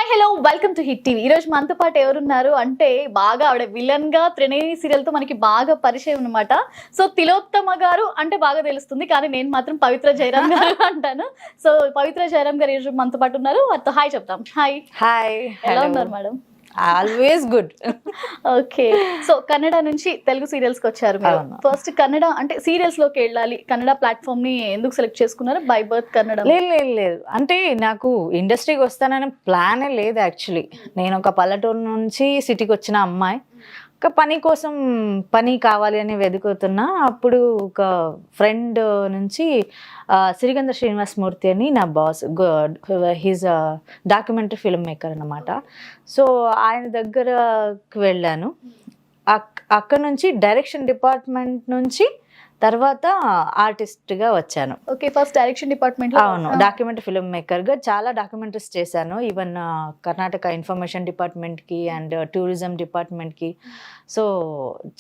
Hello welcome to hit TV. ఈ రోజు మనతో పాటు ఎవరున్నారు అంటే బాగా ఆవిడ విలన్ గా త్రినేని సీరియల్ తో మనకి బాగా పరిచయం అన్నమాట. సో తిలోత్తమ గారు అంటే బాగా తెలుస్తుంది, కానీ నేను మాత్రం పవిత్ర జయరామ్ గారు అంటాను. సో పవిత్ర జయరామ్ గారు ఈ రోజు మనతో పాటు ఉన్నారు. వారితో హాయ్ చెప్తాం. హాయ్. హాయ్, ఎలా ఉన్నారు madam? Always good. Okay, so Kannada నుంచి తెలుగు సీరియల్స్ కి వచ్చారు మీరు. ఫస్ట్ కన్నడ అంటే సీరియల్స్ లోకి వెళ్ళాలి, కన్నడ ప్లాట్ఫామ్ ని ఎందుకు సెలెక్ట్ చేసుకున్నారు? By birth Kannada? లేదు, అంటే నాకు ఇండస్ట్రీకి వస్తానని ప్లానే లేదు యాక్చువల్లీ. నేను ఒక పల్లెటూరు నుంచి సిటీకి వచ్చిన అమ్మాయి, ఒక పని కోసం పని కావాలి అని వెతుకుతున్నా. అప్పుడు ఒక ఫ్రెండ్ నుంచి సిరిగంధ శ్రీనివాసమూర్తి అని నా boss, he's documentary film maker అన్నమాట. సో ఆయన దగ్గరకు వెళ్ళాను. అక్కడ నుంచి డైరెక్షన్ డిపార్ట్మెంట్ నుంచి తర్వాత ఆర్టిస్ట్గా వచ్చాను. Okay, first direction department. అవును, డాక్యుమెంటరీ ఫిల్మ్ మేకర్గా చాలా డాక్యుమెంటరీస్ చేశాను. ఈవెన్ కర్ణాటక ఇన్ఫర్మేషన్ డిపార్ట్మెంట్కి అండ్ టూరిజం డిపార్ట్మెంట్కి. సో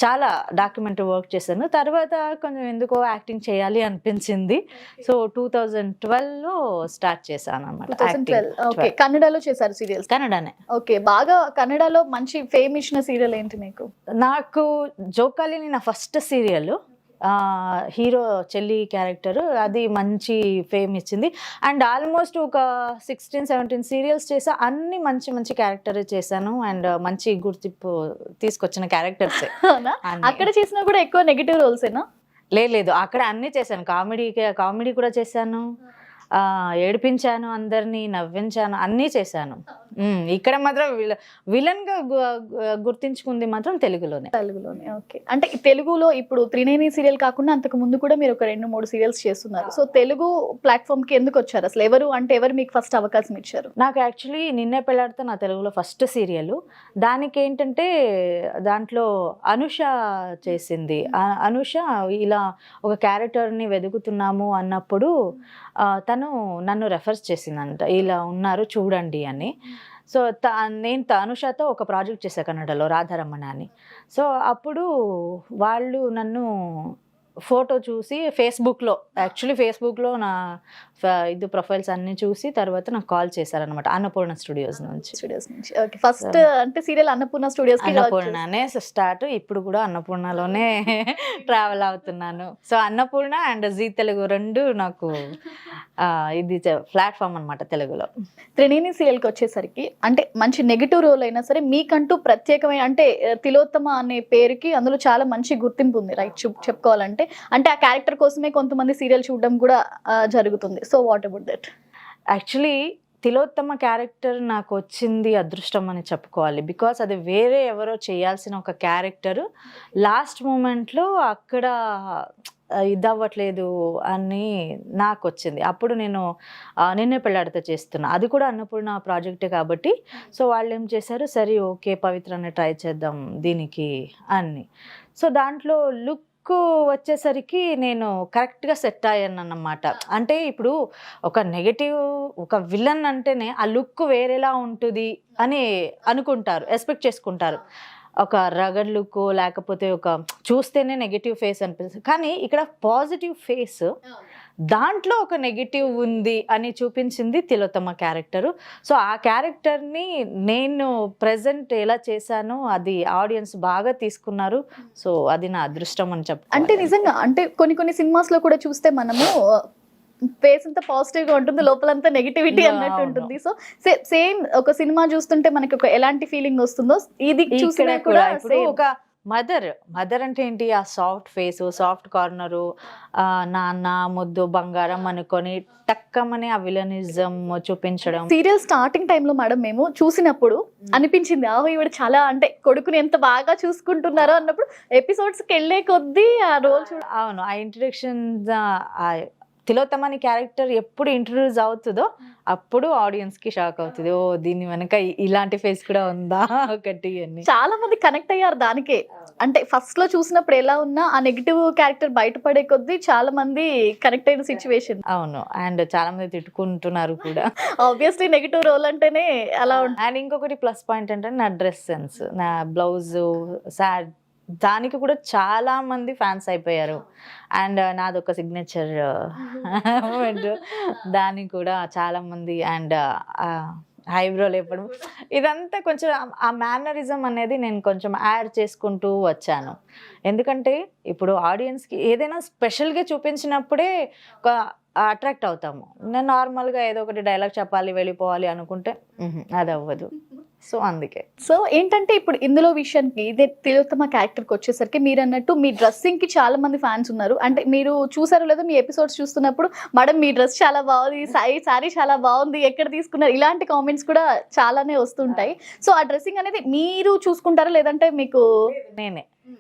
చాలా డాక్యుమెంటరీ వర్క్ చేశాను. తర్వాత కొంచెం ఎందుకో యాక్టింగ్ చేయాలి అనిపించింది. సో 2012లో స్టార్ట్ చేశాను అనమాట. ఓకే, కన్నడలో చేశారు సీరియల్స్? కన్నడనే. ఓకే, బాగా కన్నడలో మంచి ఫేమ్ ఇచ్చిన సీరియల్ ఏంటి మీకు? నాకు జోకాలిని నా ఫస్ట్ సీరియల్, హీరో చెల్లి క్యారెక్టర్, అది మంచి ఫేమ్ ఇచ్చింది. అండ్ ఆల్మోస్ట్ ఒక 16-17 సీరియల్స్ చేసా. అన్ని మంచి మంచి క్యారెక్టర్ చేశాను అండ్ మంచి గుర్తింపు తీసుకొచ్చిన క్యారెక్టర్స్. అక్కడ చేసినా కూడా ఎక్కువ నెగిటివ్ రోల్స్ ఏనా? లేదు, అక్కడ అన్ని చేశాను. కామెడీ కూడా చేశాను, ఏడిపించాను, అందరినీ నవ్వించాను, అన్నీ చేశాను. ఇక్కడ మాత్రం విలన్ గా గుర్తించుకుంది మాత్రం తెలుగులోనే. ఓకే, అంటే తెలుగులో ఇప్పుడు త్రినేని సీరియల్ కాకుండా అంతకు ముందు కూడా మీరు ఒక 2-3 సీరియల్స్ చేస్తున్నారు. సో తెలుగు ప్లాట్ఫామ్ కి ఎందుకు వచ్చారు అసలు? ఎవరు మీకు ఫస్ట్ అవకాశం ఇచ్చారు? నాకు యాక్చువల్లీ నిన్నే పెళ్ళాడితే నా తెలుగులో ఫస్ట్ సీరియల్. దానికి ఏంటంటే దాంట్లో అనుష చేసింది. అనుష ఇలా ఒక క్యారెక్టర్ని వెతుకుతున్నాము అన్నప్పుడు తను నన్ను రెఫర్ చేసిందంట, ఇలా ఉన్నారు చూడండి అని. సో నేను అనుషతో ఒక ప్రాజెక్ట్ చేశాను కన్నడలో, రాధారమణ అని. సో అప్పుడు వాళ్ళు నన్ను ఫోటో చూసి ఫేస్బుక్లో నా ప్రొఫైల్స్ అన్ని చూసి తర్వాత నాకు కాల్ చేశారనమాట, అన్నపూర్ణ స్టూడియోస్ నుంచి. ఓకే, ఫస్ట్ అంటే సీరియల్ అన్నపూర్ణ స్టూడియోస్, అన్నపూర్ణనే స్టార్ట్. ఇప్పుడు కూడా అన్నపూర్ణలోనే ట్రావెల్ అవుతున్నాను. సో అన్నపూర్ణ అండ్ జీ తెలుగు రెండు నాకు ఇది ప్లాట్ఫామ్ అనమాట తెలుగులో. త్రినేని సీరియల్కి వచ్చేసరికి అంటే మంచి నెగిటివ్ రోల్ అయినా సరే మీకంటూ ప్రత్యేకమైన అంటే తిలోత్తమ అనే పేరుకి అందులో చాలా మంచి గుర్తింపు ఉంది, రైట్? చెప్పుకోవాలంటే అంటే ఆ క్యారెక్టర్ కోసమే కొంతమంది సీరియల్ చూడడం కూడా జరుగుతుంది. So what about that? Actually Tilottama character నాకు వచ్చింది అదృష్టం అని చెప్పుకోవాలి. బికాస్ అది వేరే ఎవరో చేయాల్సిన ఒక క్యారెక్టర్ లాస్ట్ మూమెంట్లో అక్కడ ఇదవ్వట్లేదు అని నాకు వచ్చింది. అప్పుడు నేను నిన్నే పెళ్ళాడితే చేస్తున్నా, అది కూడా అన్నపూర్ణ ప్రాజెక్టే కాబట్టి. సో వాళ్ళు ఏం చేశారు, సరే ఓకే పవిత్రని ట్రై చేద్దాం దీనికి అని. సో దాంట్లో లుక్ వచ్చేసరికి నేను కరెక్ట్గా సెట్ అయ్యాను అన్నమాట. అంటే ఇప్పుడు ఒక నెగటివ్, ఒక విలన్ అంటేనే ఆ లుక్ వేరేలా ఉంటుంది అని అనుకుంటారు, ఎక్స్పెక్ట్ చేసుకుంటారు. ఒక రగడ్ లుక్ లేకపోతే ఒక చూస్తేనే నెగటివ్ ఫేస్ అనిపిస్తుంది. కానీ ఇక్కడ పాజిటివ్ ఫేస్, దాంట్లో ఒక నెగిటివ్ ఉంది అని చూపించింది తిలోత్తమ క్యారెక్టరు. సో ఆ క్యారెక్టర్ని నేను ప్రెజెంట్ ఎలా చేశానో అది ఆడియన్స్ బాగా తీసుకున్నారు. సో అది నా అదృష్టం అని చెప్పు. అంటే నిజంగా అంటే కొన్ని సినిమాస్లో కూడా చూస్తే మనము ఫేస్ అంతా పాజిటివ్ గా ఉంటుంది, లోపలంతా నెగిటివిటీ అన్నట్టు ఉంటుంది. సో సేమ్ ఒక సినిమా చూస్తుంటే మనకి ఒక ఎలాంటి ఫీలింగ్ వస్తుందో ఇది చూసినా కూడా ఒక మదర్ అంటే ఏంటి, ఆ సాఫ్ట్ ఫేస్, సాఫ్ట్ కార్నరు, నాన్న ముద్దు బంగారం అనుకొని టక్కమని ఆ విలనిజం చూపించడం. సీరియల్ స్టార్టింగ్ టైంలో మేడం మేము చూసినప్పుడు అనిపించింది, ఈవిడ చాలా అంటే కొడుకుని ఎంత బాగా చూసుకుంటున్నారో అన్నప్పుడు ఎపిసోడ్స్కి వెళ్ళే కొద్దీ ఆ రోల్ అవును, ఆ ఇంట్రడక్షన్ తిలోత్తమని క్యారెక్టర్ ఎప్పుడు ఇంట్రడ్యూస్ అవుతుందో అప్పుడు ఆడియన్స్ కి షాక్ అవుతుంది, ఓ దీని వెనక ఇలాంటి ఫేస్ కూడా ఉందా ఒకటి అని. చాలా మంది కనెక్ట్ అయ్యారు దానికే. అంటే ఫస్ట్ లో చూసినప్పుడు ఎలా ఉన్నా ఆ నెగిటివ్ క్యారెక్టర్ బయటపడే కొద్దీ చాలా మంది కనెక్ట్ అయిన సిచ్యువేషన్. అవును, అండ్ చాలా మంది తిట్టుకుంటున్నారు కూడా. ఆబ్వియస్లీ నెగిటివ్ రోల్ అంటేనే అలా ఉంటుంది. అండ్ ఇంకొకటి ప్లస్ పాయింట్ అంటే నా డ్రెస్ సెన్స్, నా బ్లౌజ్, సాడ్, దానికి కూడా చాలా మంది ఫ్యాన్స్ అయిపోయారు. అండ్ నాదొక సిగ్నేచర్ మూమెంట్, దానికి కూడా చాలా మంది. అండ్ ఐబ్రో లేపడం, ఇదంతా కొంచెం ఆ మేనరిజం అనేది నేను కొంచెం యాడ్ చేసుకుంటూ వచ్చాను. ఎందుకంటే ఇప్పుడు ఆడియన్స్కి ఏదైనా స్పెషల్గా చూపించినప్పుడే అట్రాక్ట్ అవుతాము. నేను నార్మల్గా ఏదో ఒకటి డైలాగ్ చెప్పాలి వెళ్ళిపోవాలి అనుకుంటే అది అవ్వదు. సో అందుకే. సో ఏంటంటే ఇప్పుడు ఇందులో విషయానికి ఇదే తిలోత్తమ క్యారెక్టర్కి వచ్చేసరికి మీరు అన్నట్టు మీ డ్రెస్సింగ్కి చాలా మంది ఫ్యాన్స్ ఉన్నారు. అంటే మీరు చూసారో లేదో మీ ఎపిసోడ్స్ చూస్తున్నప్పుడు మేడం మీ డ్రెస్ చాలా బాగుంది, సారీ చాలా బాగుంది, ఎక్కడ తీసుకున్నారు, ఇలాంటి కామెంట్స్ కూడా చాలానే వస్తుంటాయి. సో ఆ డ్రెస్సింగ్ అనేది మీరు చూసుకుంటారా లేదంటే మీకు?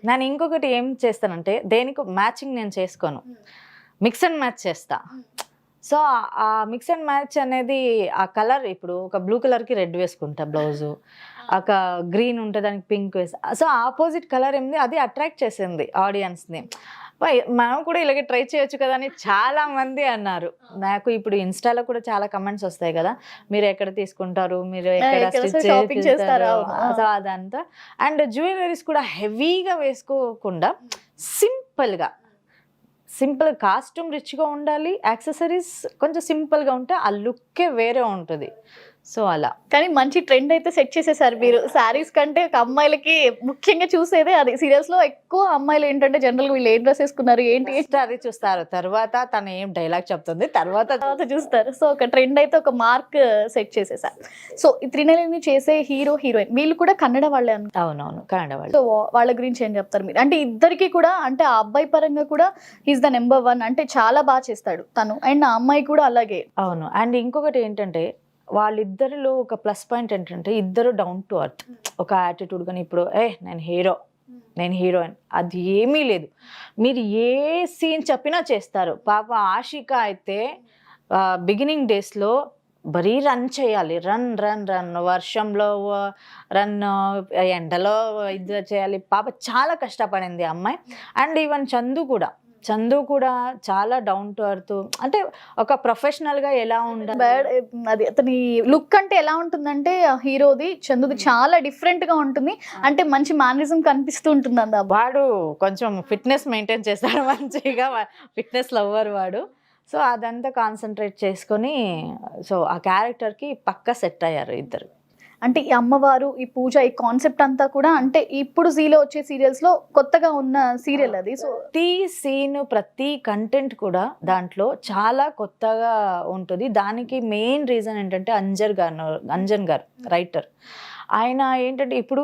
నేను ఇంకొకటి ఏం చేస్తానంటే దేనికి మ్యాచింగ్ నేను చేసుకోను, మిక్స్ అండ్ మ్యాచ్ చేస్తా. సో ఆ మిక్స్ అండ్ మ్యాచ్ అనేది ఆ కలర్, ఇప్పుడు ఒక బ్లూ కలర్కి రెడ్ వేసుకుంటా బ్లౌజు, ఒక గ్రీన్ ఉంటే దానికి పింక్ వేస్తా. సో ఆపోజిట్ కలర్ ఏంది అది అట్రాక్ట్ చేసింది ఆడియన్స్ని. మనం కూడా ఇలాగే ట్రై చేయొచ్చు కదా అని చాలా మంది అన్నారు. నాకు ఇప్పుడు ఇన్స్టాలో కూడా చాలా కమెంట్స్ వస్తాయి కదా, మీరు ఎక్కడ తీసుకుంటారు, మీరు ఎక్కడ షాపింగ్ చేస్తారా? సో అదంతా. అండ్ జ్యువెలరీస్ కూడా హెవీగా వేసుకోకుండా సింపుల్ కాస్ట్యూమ్ రిచ్గా ఉండాలి, యాక్సెసరీస్ కొంచెం సింపుల్గా ఉంటే ఆ లుక్కే వేరే ఉంటుంది. సో అలా. కానీ మంచి ట్రెండ్ అయితే సెట్ చేసేసారు మీరు. శారీస్ కంటే ఒక అమ్మాయిలకి ముఖ్యంగా చూసేదే అది. సీరియల్స్ లో ఎక్కువ అమ్మాయిలు ఏంటంటే జనరల్ గా వీళ్ళు ఏ డ్రెస్ వేసుకున్నారు ఏంటి అది చూస్తారు, తర్వాత తను ఏం డైలాగ్ చెప్తుంది తర్వాత చూస్తారు. సో ఒక ట్రెండ్ అయితే ఒక మార్క్ సెట్ చేసేసారు. సో ఈ త్రినలిని చేసే హీరో హీరోయిన్ వీళ్ళు కూడా కన్నడ వాళ్ళే అన్న. అవునవును, కన్నడ వాళ్ళు. సో వాళ్ళ గురించి ఏం చెప్తారు మీరు? అంటే ఇద్దరికి కూడా, అంటే ఆ అబ్బాయి పరంగా కూడా హీస్ ద నెంబర్ 1, అంటే చాలా బాగా చేస్తాడు తను, అండ్ ఆ అమ్మాయి కూడా అలాగే. అవును. అండ్ ఇంకొకటి ఏంటంటే వాళ్ళిద్దరిలో ఒక ప్లస్ పాయింట్ ఏంటంటే ఇద్దరు డౌన్ టు అర్త్. ఒక యాటిట్యూడ్ కానీ ఇప్పుడు నేను హీరోయిన్ అది ఏమీ లేదు, మీరు ఏ సీన్ చెప్పినా చేస్తారు. పాప ఆషిక అయితే బిగినింగ్ డేస్లో బరీ రన్ చేయాలి, రన్ వర్షంలో రన్, ఎండలో ఇది చేయాలి. పాప చాలా కష్టపడింది అమ్మాయి. అండ్ ఈవెన్ చందు కూడా చాలా డౌన్ టు అర్త్, అంటే ఒక ప్రొఫెషనల్ గా ఎలా ఉండాలి. అది అతని లుక్ అంటే ఎలా ఉంటుందంటే హీరోది చందుది చాలా డిఫరెంట్ గా ఉంటుంది. అంటే మంచి మేనరిజం కనిపిస్తూ ఉంటుంది. అంద వాడు కొంచెం ఫిట్నెస్ మెయింటైన్ చేస్తాడు, మంచిగా ఫిట్నెస్ లవ్వర్ వాడు. సో అదంతా కాన్సన్ట్రేట్ చేసుకొని సో ఆ క్యారెక్టర్కి పక్కా సెట్ అయ్యారు ఇద్దరు. అంటే ఈ అమ్మవారు, ఈ పూజ, ఈ కాన్సెప్ట్ అంతా కూడా అంటే ఇప్పుడు జీలో వచ్చే సీరియల్స్ లో కొత్తగా ఉన్న సీరియల్ అది. సో ప్రతి సీన్, ప్రతి కంటెంట్ కూడా దాంట్లో చాలా కొత్తగా ఉంటుంది. దానికి మెయిన్ రీజన్ ఏంటంటే అంజన్ గారు రైటర్. ఆయన ఏంటంటే ఇప్పుడు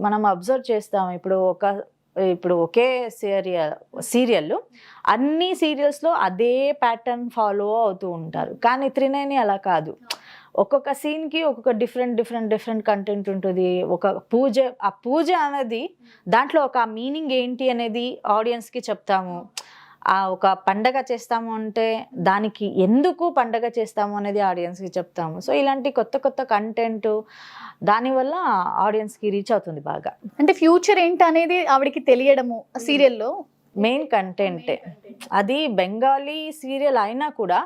మనం అబ్జర్వ్ చేస్తాం, ఇప్పుడు ఒకే సీరియల్ అన్ని సీరియల్స్లో అదే ప్యాటర్న్ ఫాలో అవుతూ ఉంటారు. కానీ త్రినేని అలా కాదు, ఒక్కొక్క సీన్కి ఒక్కొక్క డిఫరెంట్ కంటెంట్ ఉంటుంది. ఒక ఆ పూజ అనేది దాంట్లో ఒక మీనింగ్ ఏంటి అనేది ఆడియన్స్కి చెప్తాము. ఒక పండగ చేస్తాము అంటే దానికి ఎందుకు పండగ చేస్తాము అనేది ఆడియన్స్కి చెప్తాము. సో ఇలాంటి కొత్త కంటెంట్ దానివల్ల ఆడియన్స్కి రీచ్ అవుతుంది బాగా. అంటే ఫ్యూచర్ ఏంటి అనేది ఆవిడకి తెలియడము సీరియల్లో మెయిన్ కంటెంటే. అది బెంగాలీ సీరియల్ అయినా కూడా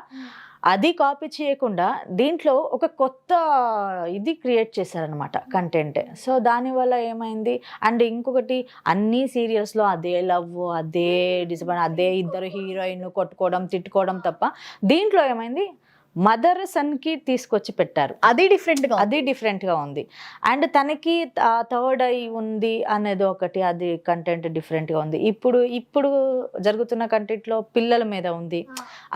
అది కాపీ చేయకుండా దీంట్లో ఒక కొత్త ఇది క్రియేట్ చేశారనమాట, కంటెంట్. సో దానివల్ల ఏమైంది, అండ్ ఇంకొకటి అన్ని సీరియల్స్లో అదే లవ్, అదే డిసప్పాయింట్, అదే ఇద్దరు హీరోయిన్ కొట్టుకోవడం తిట్టుకోవడం తప్ప దీంట్లో ఏమైంది మదర్ సన్కి తీసుకొచ్చి పెట్టారు. అది డిఫరెంట్గా ఉంది. అండ్ తనకి థర్డ్ ఐ ఉంది అనేది ఒకటి, అది కంటెంట్ డిఫరెంట్గా ఉంది. ఇప్పుడు జరుగుతున్న కంటెంట్లో పిల్లల మీద ఉంది.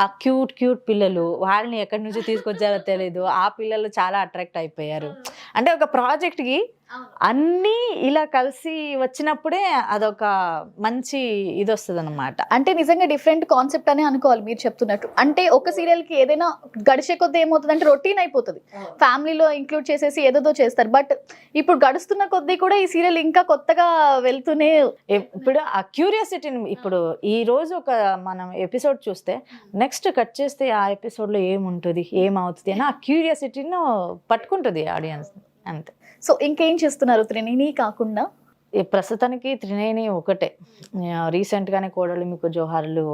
ఆ క్యూట్ పిల్లలు, వాళ్ళని ఎక్కడి నుంచి తీసుకొచ్చారో తెలీదు, ఆ పిల్లలు చాలా అట్రాక్ట్ అయిపోయారు. అంటే ఒక ప్రాజెక్ట్కి అన్నీ ఇలా కలిసి వచ్చినప్పుడే అదొక మంచి ఇది వస్తుంది అనమాట. అంటే నిజంగా డిఫరెంట్ కాన్సెప్ట్ అని అనుకోవాలి మీరు చెప్తున్నట్టు. అంటే ఒక సీరియల్కి ఏదైనా గడిచే కొద్దీ ఏమవుతుంది అంటే రొటీన్ అయిపోతుంది, ఫ్యామిలీలో ఇంక్లూడ్ చేసేసి ఏదో చేస్తారు. బట్ ఇప్పుడు గడుస్తున్న కొద్దీ కూడా ఈ సీరియల్ ఇంకా కొత్తగా వెళ్తూనే, ఇప్పుడు ఆ క్యూరియాసిటీని, ఇప్పుడు ఈ రోజు ఒక మనం ఎపిసోడ్ చూస్తే నెక్స్ట్ కట్ చేస్తే ఆ ఎపిసోడ్లో ఏముంటుంది, ఏమవుతుంది అని ఆ క్యూరియాసిటీని పట్టుకుంటుంది ఆడియన్స్, అంతే. సో ఇంకేం చేస్తున్నారు త్రినేని కాకుండా? ప్రస్తుతానికి త్రినేని ఒకటే. రీసెంట్గానే కోడలు మీకు జోహార్లు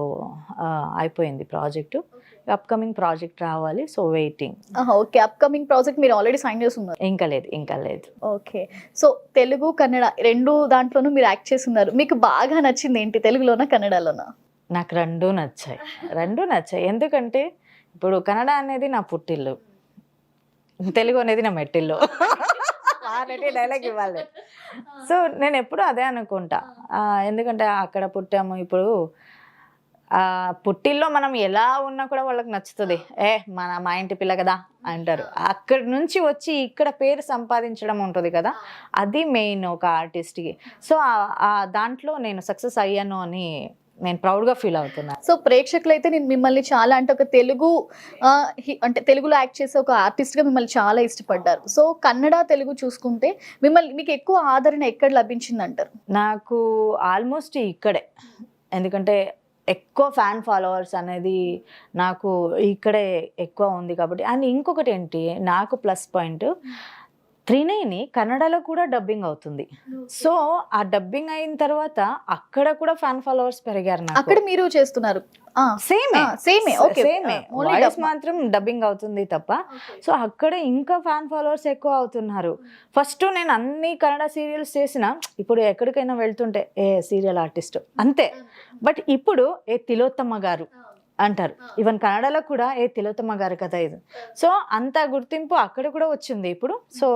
అయిపోయింది ప్రాజెక్టు, అప్కమింగ్ ప్రాజెక్ట్ రావాలి. So waiting. Okay, upcoming project మీరు ఆల్రెడీ సైన్ చేస్తున్నారు? ఇంకా లేదు. ఓకే. సో తెలుగు కన్నడ రెండు దాంట్లోనూ మీరు యాక్ట్ చేస్తున్నారు. మీకు బాగా నచ్చింది ఏంటి, తెలుగులోనా కన్నడలోనా? నాకు రెండూ నచ్చాయి. ఎందుకంటే ఇప్పుడు కన్నడ అనేది నా పుట్టిల్లు, తెలుగు అనేది నా మెట్టిల్లో అనేది డైలాగ్ ఇవ్వాలి. సో నేను ఎప్పుడు అదే అనుకుంటా. ఎందుకంటే అక్కడ పుట్టాము. ఇప్పుడు పుట్టిల్లో మనం ఎలా ఉన్నా కూడా వాళ్ళకి నచ్చుతుంది. మా ఇంటి పిల్ల కదా అంటారు. అక్కడి నుంచి వచ్చి ఇక్కడ పేరు సంపాదించడం ఉంటుంది కదా, అది మెయిన్ ఒక ఆర్టిస్ట్కి. సో దాంట్లో నేను సక్సెస్ అయ్యాను అని నేను ప్రౌడ్గా ఫీల్ అవుతున్నాను. సో ప్రేక్షకులు అయితే నేను మిమ్మల్ని చాలా అంటే ఒక తెలుగు అంటే తెలుగులో యాక్ట్ చేసే ఒక ఆర్టిస్ట్గా మిమ్మల్ని చాలా ఇష్టపడ్డారు. సో కన్నడ తెలుగు చూసుకుంటే మీకు ఎక్కువ ఆదరణ ఎక్కడ లభించింది అంటారు? నాకు ఆల్మోస్ట్ ఇక్కడే, ఎందుకంటే ఎక్కువ ఫ్యాన్ ఫాలోవర్స్ అనేది నాకు ఇక్కడే ఎక్కువ ఉంది కాబట్టి. అండ్ ఇంకొకటి ఏంటి, నాకు ప్లస్ పాయింట్, త్రినేని కన్నడలో కూడా డబ్బింగ్ అవుతుంది. సో ఆ డబ్బింగ్ అయిన తర్వాత అక్కడ కూడా ఫ్యాన్ ఫాలోవర్స్ పెరిగారు. అక్కడ మీరు చేస్తున్నారు వాయిస్ మాత్రం డబ్బింగ్ అవుతుంది తప్ప. సో అక్కడ ఇంకా ఫ్యాన్ ఫాలోవర్స్ ఎక్కువ అవుతున్నారు. ఫస్ట్ నేను అన్ని కన్నడ సీరియల్స్ చేసిన, ఇప్పుడు ఎక్కడికైనా వెళ్తుంటే సీరియల్ ఆర్టిస్ట్ అంతే. బట్ ఇప్పుడు తిలోత్తమ గారు అంటారు. ఈవెన్ కన్నడలో కూడా తిలోత్తమ గారు కదా ఇది. సో అంత గుర్తింపు అక్కడ కూడా వచ్చింది ఇప్పుడు. సో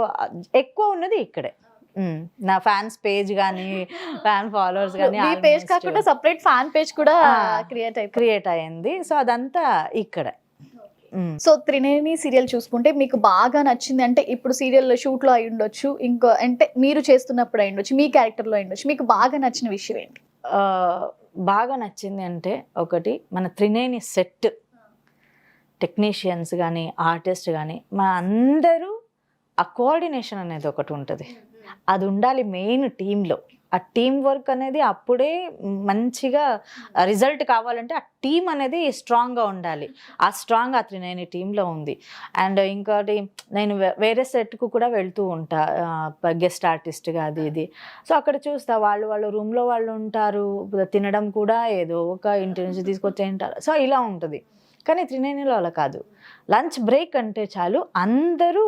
ఎక్కువ ఉన్నది ఇక్కడే. నా ఫ్యాన్స్ పేజ్ కానీ ఫ్యాన్ ఫాలోవర్స్ కానీ పేజ్ కాకుండా సెపరేట్ ఫ్యాన్ పేజ్ కూడా క్రియేట్ అయ్యింది. సో అదంతా ఇక్కడ. సో త్రినేని సీరియల్ చూసుకుంటే మీకు బాగా నచ్చింది అంటే, ఇప్పుడు సీరియల్ షూట్ లో అయి ఉండొచ్చు, ఇంకో అంటే మీరు చేస్తున్నప్పుడు అయి ఉండొచ్చు, మీ క్యారెక్టర్ లో అయి ఉండొచ్చు, మీకు బాగా నచ్చిన విషయం ఏంటి? బాగా నచ్చింది అంటే, ఒకటి మన త్రినేని సెట్ టెక్నీషియన్స్ కానీ ఆర్టిస్ట్ కానీ మన అందరూ ఆ కోఆర్డినేషన్ అనేది ఒకటి ఉంటుంది. అది ఉండాలి మెయిన్ టీంలో. ఆ టీం వర్క్ అనేది అప్పుడే మంచిగా రిజల్ట్ కావాలంటే ఆ టీం అనేది స్ట్రాంగ్గా ఉండాలి. ఆ త్రినేని టీంలో ఉంది. అండ్ ఇంకోటి, నేను వేరే సెట్కు కూడా వెళ్తూ ఉంటా గెస్ట్ ఆర్టిస్ట్గా అది ఇది. సో అక్కడ చూస్తా వాళ్ళు రూమ్లో వాళ్ళు ఉంటారు, తినడం కూడా ఏదో ఒక ఇంటి నుంచి తీసుకొచ్చి తింటారు. సో ఇలా ఉంటుంది. కానీ త్రినేనిలో అలా కాదు. లంచ్ బ్రేక్ అంటే చాలు అందరూ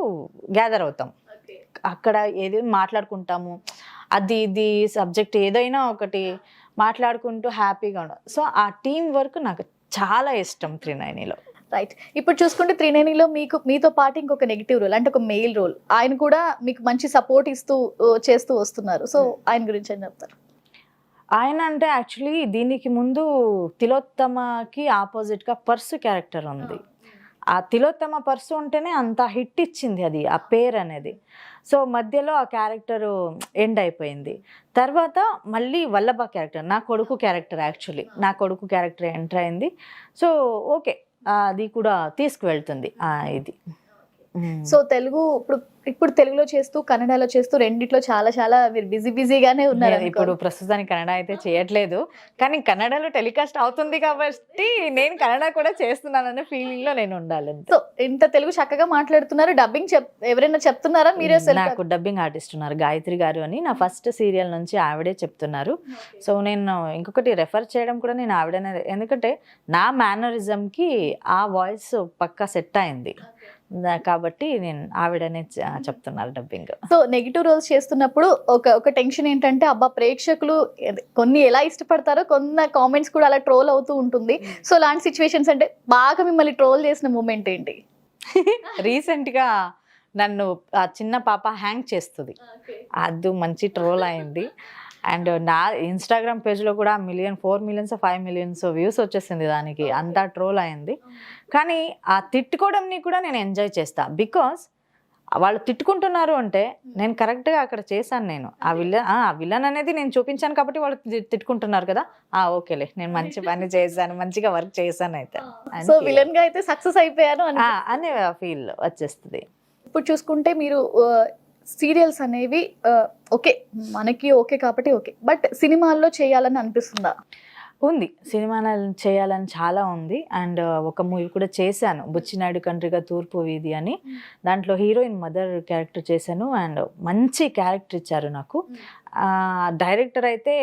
గ్యాదర్ అవుతాం. అక్కడ ఏదో మాట్లాడుకుంటాము, అది ఇది సబ్జెక్ట్ ఏదైనా ఒకటి మాట్లాడుకుంటూ హ్యాపీగా ఉండడం. సో ఆ టీం వర్క్ నాకు చాలా ఇష్టం త్రినేనిలో. రైట్. ఇప్పుడు చూసుకుంటే త్రినేనిలో మీతో పాటు ఇంకొక నెగిటివ్ రోల్ అంటే ఒక మెయిల్ రోల్, ఆయన కూడా మీకు మంచి సపోర్ట్ చేస్తూ వస్తున్నారు. సో ఆయన గురించి ఏం చెప్తారు? ఆయన అంటే యాక్చువల్లీ దీనికి ముందు తిలోత్తమకి ఆపోజిట్గా పర్సు క్యారెక్టర్ ఉంది. ఆ తిలోత్తమ పర్సు ఉంటేనే అంత హిట్ ఇచ్చింది అది, ఆ పేరు అనేది. సో మధ్యలో ఆ క్యారెక్టరు ఎండ్ అయిపోయింది. తర్వాత మళ్ళీ వల్లభ క్యారెక్టర్, నా కొడుకు క్యారెక్టర్ ఎంటర్ అయింది. సో ఓకే, అది కూడా తీసుకువెళ్తుంది ఇది. సో తెలుగు ఇప్పుడు తెలుగులో చేస్తూ కన్నడలో చేస్తూ రెండిట్లో చాలా చాలా మీరు బిజీగానే ఉన్నారు. ఇప్పుడు ప్రస్తుతానికి కన్నడ అయితే చేయట్లేదు, కానీ కన్నడలో టెలికాస్ట్ అవుతుంది కాబట్టి నేను కన్నడ కూడా చేస్తున్నాననే ఫీలింగ్ లో నేను ఉండాలి. సో ఇంత తెలుగు చక్కగా మాట్లాడుతున్నారు. డబ్బింగ్ ఎవరైనా చెప్తున్నారా మీరే? నాకు డబ్బింగ్ ఆర్టిస్ట్ ఉన్నారు గాయత్రి గారు అని, నా ఫస్ట్ సీరియల్ నుంచి ఆవిడే చెప్తున్నారు. సో నేను ఇంకొకటి రెఫర్ చేయడం కూడా నేను ఆవిడనే, ఎందుకంటే నా మేనరిజంకి ఆ వాయిస్ పక్కా సెట్ అయింది కాబట్టి నేను ఆవిడనే చెప్తున్నారు డబ్బింగ్. సో నెగిటివ్ రోల్స్ చేస్తున్నప్పుడు ఒక టెన్షన్ ఏంటంటే, అబ్బా ప్రేక్షకులు కొన్ని ఎలా ఇష్టపడతారో కొన్ని కామెంట్స్ కూడా అలా ట్రోల్ అవుతూ ఉంటుంది. సో అలాంటి సిచ్యువేషన్స్ అంటే బాగా మిమ్మల్ని ట్రోల్ చేసిన మూమెంట్ ఏంటి? రీసెంట్గా నన్ను ఆ చిన్న పాప హ్యాంగ్ చేస్తుంది, అది మంచి ట్రోల్ అయింది. అండ్ నా ఇన్స్టాగ్రామ్ పేజ్లో కూడా 4 millions 5 millions వ్యూస్ వచ్చేసింది దానికి, అంతా ట్రోల్ అయింది. కానీ ఆ తిట్టుకోవడంని కూడా నేను ఎంజాయ్ చేస్తా. బికాస్ వాళ్ళు తిట్టుకుంటున్నారు అంటే నేను కరెక్ట్గా అక్కడ చేశాను. నేను ఆ విలన్ అనేది నేను చూపించాను కాబట్టి వాళ్ళు తిట్టుకుంటున్నారు కదా, ఓకేలే నేను మంచి పని చేశాను, మంచిగా వర్క్ చేశాను అయితే. సో విలన్ గా అయితే సక్సెస్ అయిపోయాను అనే ఫీల్ వచ్చేస్తుంది. ఇప్పుడు చూసుకుంటే మీరు సీరియల్స్ అనేవి ఓకే మనకి ఓకే కాబట్టి ఓకే, బట్ సినిమాల్లో చేయాలని అనిపిస్తుందా? ఉంది, సినిమాలు చేయాలని చాలా ఉంది. అండ్ ఒక మూవీ కూడా చేశాను, బుచ్చినాయుడు కంట్రీగా తూర్పు వీధి అని. దాంట్లో హీరోయిన్ మదర్ క్యారెక్టర్ చేశాను అండ్ మంచి క్యారెక్టర్ ఇచ్చారు నాకు. డైరెక్టర్ అయితే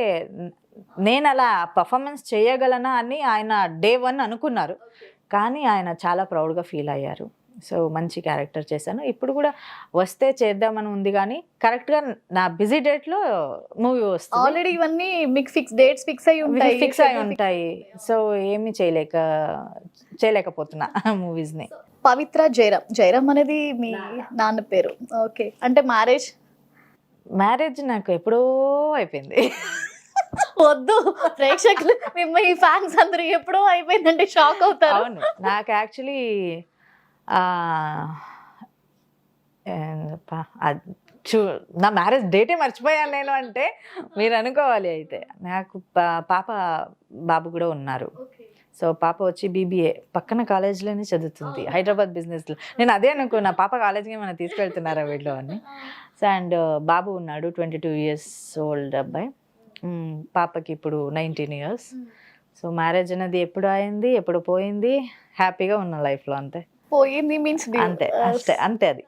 నేను అలా పర్ఫార్మెన్స్ చేయగలనా అని ఆయన Day 1 అనుకున్నారు, కానీ ఆయన చాలా ప్రౌడ్గా ఫీల్ అయ్యారు. సో మంచి క్యారెక్టర్ చేశాను. ఇప్పుడు కూడా వస్తే చేద్దామని ఉంది, కానీ కరెక్ట్గా నా బిజీ డేట్లో మూవీ వస్తుంది. ఆల్రెడీ ఇవన్నీ మీకు డేట్స్ ఫిక్స్ అయి ఉంటాయి, ఫిక్స్ అయి ఉంటాయి. సో ఏమీ చేయలేకపోతున్నా మూవీస్ని. పవిత్ర జయరాం, జయరాం అనేది మీ నాన్న పేరు. ఓకే, అంటే మ్యారేజ్ నాకు ఎప్పుడో అయిపోయింది. వద్దు, ప్రేక్షకులు మిమ్మల్ని ఫ్యాన్స్ అందరూ ఎప్పుడో అయిపోయిందంటే షాక్ అవుతారు. అవును, నాకు యాక్చువల్లీ నా మ్యారేజ్ డేటే మర్చిపోయాను నేను అంటే మీరు అనుకోవాలి. అయితే నాకు పాప బాబు కూడా ఉన్నారు. సో పాప వచ్చి BBA పక్కన కాలేజ్లోనే చదువుతుంది, హైదరాబాద్ బిజినెస్లో. నేను అదే అనుకున్నా, పాప కాలేజ్కి మనం తీసుకెళ్తున్నారా వీళ్ళు అని. సో అండ్ బాబు ఉన్నాడు, 22 years ఓల్డ్ అబ్బాయి. పాపకి ఇప్పుడు 19 years. సో మ్యారేజ్ అనేది ఎప్పుడు అయింది, ఎప్పుడు పోయింది, హ్యాపీగా ఉన్న లైఫ్లో అంతే. పోయింది మీన్స్ అంతే అది.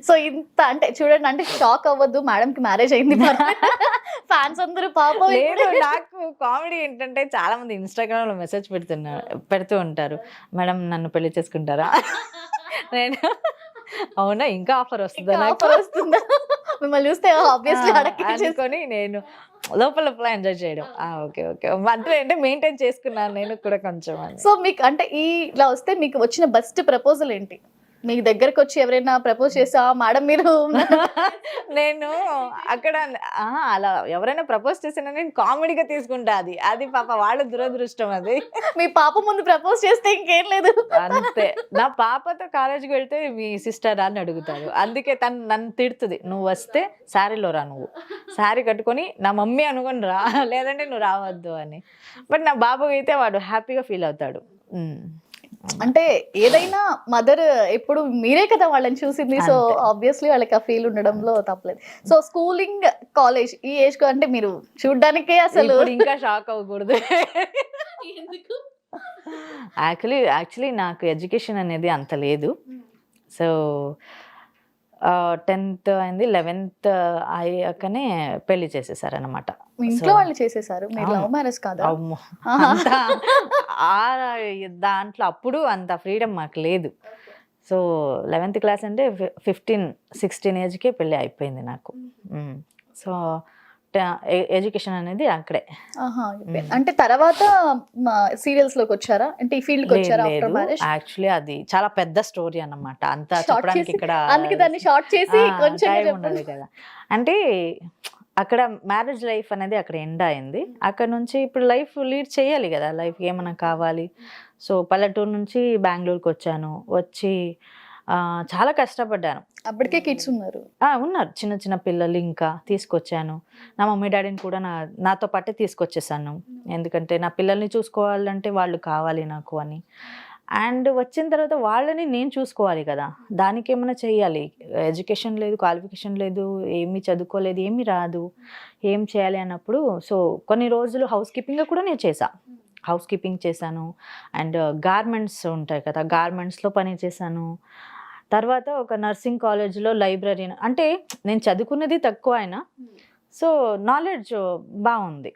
సో ఇంత అంటే చూడండి, అంటే షాక్ అవ్వద్దు, మేడం కి మ్యారేజ్ అయింది. ఫ్యాన్స్ అందరూ పాపం. లేదు, నాకు కామెడీ ఏంటంటే చాలా మంది ఇన్స్టాగ్రామ్ లో మెసేజ్ పెడుతూ ఉంటారు, మేడం నన్ను పెళ్లి చేసుకుంటారా. నేను అవునా, ఇంకా ఆఫర్ వస్తుందా మిమ్మల్ని చూస్తే ఆబ్వియస్లీ అనుకొని నేను లోపల ఎంజాయ్ చేయడం. ఓకే అంటే మెయింటైన్ చేసుకున్నాను నేను కూడా కొంచెం. సో మీకు అంటే ఇలా వస్తే మీకు వచ్చిన బెస్ట్ ప్రపోజల్ ఏంటి? మీ దగ్గరకు వచ్చి ఎవరైనా ప్రపోజ్ చేసా మేడం మీరు? నేను అక్కడ అలా ఎవరైనా ప్రపోజ్ చేసినా నేను కామెడీగా తీసుకుంటా. అది పాప వాళ్ళ దురదృష్టం. అది మీ పాప ముందు ప్రపోజ్ చేస్తే ఇంకేం లేదు అంతే. నా పాపతో కాలేజీకి వెళ్తే మీ సిస్టర్ అని అడుగుతారు, అందుకే తను నన్ను తిడుతుంది, నువ్వు వస్తే శారీలో రా, నువ్వు శారీ కట్టుకొని నా మమ్మీ అనుకొని రా, లేదంటే నువ్వు రావద్దు అని. బట్ నా బాబు అయితే వాడు హ్యాపీగా ఫీల్ అవుతాడు. అంటే ఏదైనా మదర్ ఎప్పుడు మీరే కదా వాళ్ళని చూసింది, సో ఆబ్వియస్లీ వాళ్ళకి ఆ ఫీల్ ఉండడంలో తప్పలేదు. సో స్కూలింగ్, కాలేజ్ ఈ ఏజ్ కు అంటే మీరు చూడ్డానికే అసలు ఇంకా షాక్ అవ్వకూడదు. యాక్చువల్లీ నాకు ఎడ్యుకేషన్ అనేది అంత లేదు. సో 10th అయింది, 11th అయ్యాకనే పెళ్లి చేసేసారనమాట. ఇంట్లో వాళ్ళు చేసేసారు, మీరు లవ్ మ్యారేజ్ కాదా? దాంట్లో అప్పుడు అంత ఫ్రీడమ్ మాకు లేదు. సో 11th క్లాస్ అంటే 15-16 ఏజ్కే పెళ్ళి అయిపోయింది నాకు. సో ఎడ్యుకేషన్ అనేది అక్కడే. అంటే తర్వాత సీరియల్స్ లోకి వచ్చారా, అంటే ఈ ఫీల్డ్ కి వచ్చారా ఆఫ్టర్ మ్యారేజ్? యాక్చువల్లీ అది చాలా పెద్ద స్టోరీ అన్నమాట, అంతా చెప్పడానికి ఇక్కడ అందుకే దాన్ని షార్ట్ చేసి కొంచెం ఉండదు కదా. అంటే అక్కడ మ్యారేజ్ లైఫ్ అనేది అక్కడ ఎండ్ అయింది. అక్కడ నుంచి ఇప్పుడు లైఫ్ లీడ్ చేయాలి కదా, లైఫ్ ఏమైనా కావాలి. సో పల్లెటూరు నుంచి బెంగళూరుకి వచ్చి చాలా కష్టపడ్డాను. అప్పటికే కిడ్స్ ఉన్నారు? ఉన్నారు, చిన్న చిన్న పిల్లలు. ఇంకా తీసుకొచ్చాను, నా మమ్మీ డాడీని కూడా నాతో పాటే తీసుకొచ్చేసాను, ఎందుకంటే నా పిల్లల్ని చూసుకోవాలంటే వాళ్ళు కావాలి నాకు అని. అండ్ వచ్చిన తర్వాత వాళ్ళని నేను చూసుకోవాలి కదా, దానికి ఏమైనా చెయ్యాలి. ఎడ్యుకేషన్ లేదు, క్వాలిఫికేషన్ లేదు, ఏమీ చదువుకోలేదు, ఏమీ రాదు, ఏం చేయాలి అన్నప్పుడు సో కొన్ని రోజులు హౌస్ కీపింగ్ కూడా నేను హౌస్ కీపింగ్ చేశాను. అండ్ గార్మెంట్స్ ఉంటాయి కదా, గార్మెంట్స్లో పని చేశాను. తర్వాత ఒక నర్సింగ్ కాలేజ్లో లైబ్రరీని, అంటే నేను చదువుకున్నది తక్కువ అయినా సో నాలెడ్జ్ బాగుంది,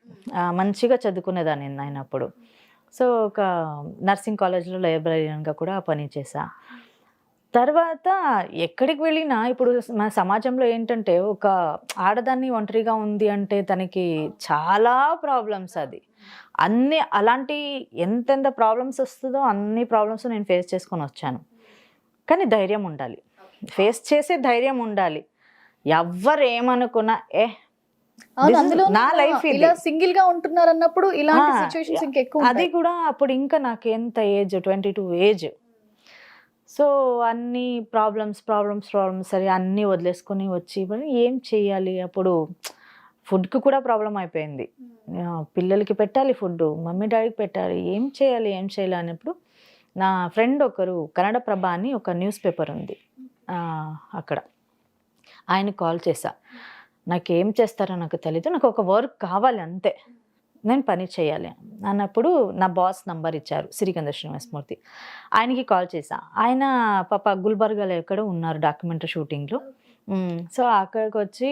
మంచిగా చదువుకునేదాన్ని అయినప్పుడు. సో ఒక నర్సింగ్ కాలేజ్లో లైబ్రరీగా కూడా పనిచేసా. తర్వాత ఎక్కడికి వెళ్ళినా ఇప్పుడు మన సమాజంలో ఏంటంటే ఒక ఆడదాన్ని ఒంటరిగా ఉంది అంటే తనకి చాలా ప్రాబ్లమ్స్. అది అలాంటి ఎంతెంత ప్రాబ్లమ్స్ వస్తుందో అన్ని ప్రాబ్లమ్స్ నేను ఫేస్ చేసుకొని వచ్చాను. కానీ ధైర్యం ఉండాలి, ఫేస్ చేసే ధైర్యం ఉండాలి. ఎవ్వరు ఏమనుకున్నా నా లైఫ్ ఇలా సింగిల్ గా ఉంటున్నారు అన్నప్పుడు ఇలాంటి సిచువేషన్స్ ఇంకెక్కువ. అది కూడా అప్పుడు ఇంకా నాకు ఎంత ఏజ్, 22 ఏజ్. సో అన్ని ప్రాబ్లమ్స్ సరే అన్నీ వదిలేసుకొని వచ్చి ఏం చెయ్యాలి. అప్పుడు ఫుడ్కి కూడా ప్రాబ్లం అయిపోయింది, పిల్లలకి పెట్టాలి ఫుడ్, మమ్మీ డాడీకి పెట్టాలి, ఏం చేయాలి అన్నప్పుడు నా ఫ్రెండ్ ఒకరు కన్నడ ప్రభ అని ఒక న్యూస్ పేపర్ ఉంది అక్కడ, ఆయనకు కాల్ చేశా. నాకేం చేస్తారో నాకు తెలీదు, నాకు ఒక వర్క్ కావాలి అంతే, నేను పని చేయాలి అన్నప్పుడు నా బాస్ నంబర్ ఇచ్చారు, సిరిగంధ శ్రీనివాసమూర్తి. ఆయనకి కాల్ చేశా. ఆయన పాప గుల్బర్గాలో ఎక్కడో ఉన్నారు డాక్యుమెంటరీ షూటింగ్లో. సో అక్కడికి వచ్చి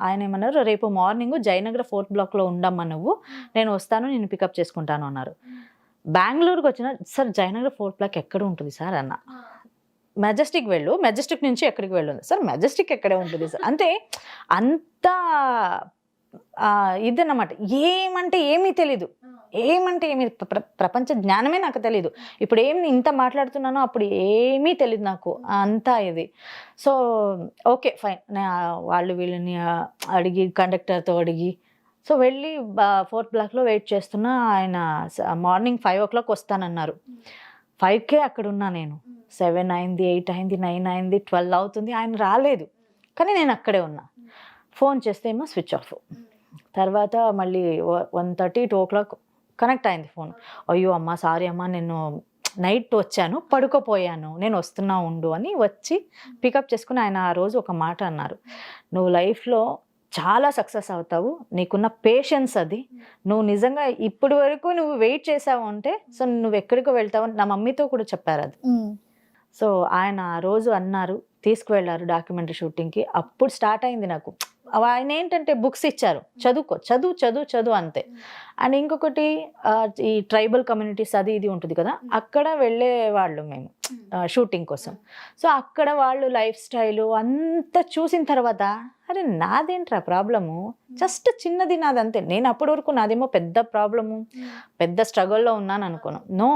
ఆయన ఏమన్నారు, రేపు మార్నింగ్ జయనగర్ 4th బ్లాక్లో ఉండమ్మా నువ్వు, నేను వస్తాను, నేను పికప్ చేసుకుంటాను అన్నారు. బెంగళూరుకి వచ్చిన, సార్ జయనగర్ 4th బ్లాక్ ఎక్కడ ఉంటుంది సార్ అన్న. మెజెస్టిక్ వెళ్ళు, మెజెస్టిక్ నుంచి ఎక్కడికి వెళ్ళు. సార్ మెజెస్టిక్ ఎక్కడే ఉంటుంది సార్ అంటే అంత ఇదన్నమాట. ఏమంటే ఏమీ తెలీదు, ఏమంటే ఏమి ప్రపంచ జ్ఞానమే నాకు తెలీదు. ఇప్పుడు ఏమి ఇంత మాట్లాడుతున్నానో అప్పుడు ఏమీ తెలియదు నాకు, అంతా ఇది. సో ఓకే ఫైన్, వాళ్ళు వీళ్ళని అడిగి కండక్టర్తో అడిగి సో వెళ్ళి 4th బ్లాక్లో వెయిట్ చేస్తున్నా. ఆయన మార్నింగ్ 5 o'clock వస్తానన్నారు. 5కే అక్కడ ఉన్నా నేను. 7 అయింది, 8 అయింది, 9 అయింది, 12 అవుతుంది, ఆయన రాలేదు. కానీ నేను అక్కడే ఉన్నా. ఫోన్ చేస్తే ఏమో స్విచ్ ఆఫ్. తర్వాత మళ్ళీ 1:30, 2 o'clock కనెక్ట్ అయింది ఫోన్. అయ్యో అమ్మ సారీ అమ్మ, నేను నైట్ వచ్చాను, పడుకోపోయాను, నేను వస్తున్నా ఉండు అని వచ్చి పికప్ చేసుకుని ఆయన ఆ రోజు ఒక మాట అన్నారు. నువ్వు లైఫ్లో చాలా సక్సెస్ అవుతావు, నీకున్న పేషెన్స్ అది, నువ్వు నిజంగా ఇప్పటి వరకు నువ్వు వెయిట్ చేసావు అంటే సో నువ్వు ఎక్కడికో వెళ్తావు అని నా మమ్మీతో కూడా చెప్పారు అది. సో ఆయన ఆ రోజు అన్నారు, తీసుకువెళ్ళారు డాక్యుమెంటరీ షూటింగ్కి. అప్పుడు స్టార్ట్ అయింది నాకు. ఆయన ఏంటంటే బుక్స్ ఇచ్చారు, చదువుకో, చదువు చదువు చదువు అంతే. అండ్ ఇంకొకటి ఈ ట్రైబల్ కమ్యూనిటీస్ అది ఇది ఉంటుంది కదా, అక్కడ వెళ్ళేవాళ్ళు మేము షూటింగ్ కోసం. సో అక్కడ వాళ్ళు లైఫ్ స్టైలు అంతా చూసిన తర్వాత అరే నాదేంట్రా ప్రాబ్లము, జస్ట్ చిన్నది నాదంతే. నేను అప్పటి వరకు నాదేమో పెద్ద ప్రాబ్లము, పెద్ద స్ట్రగుల్లో ఉన్నాను అనుకోను. నో,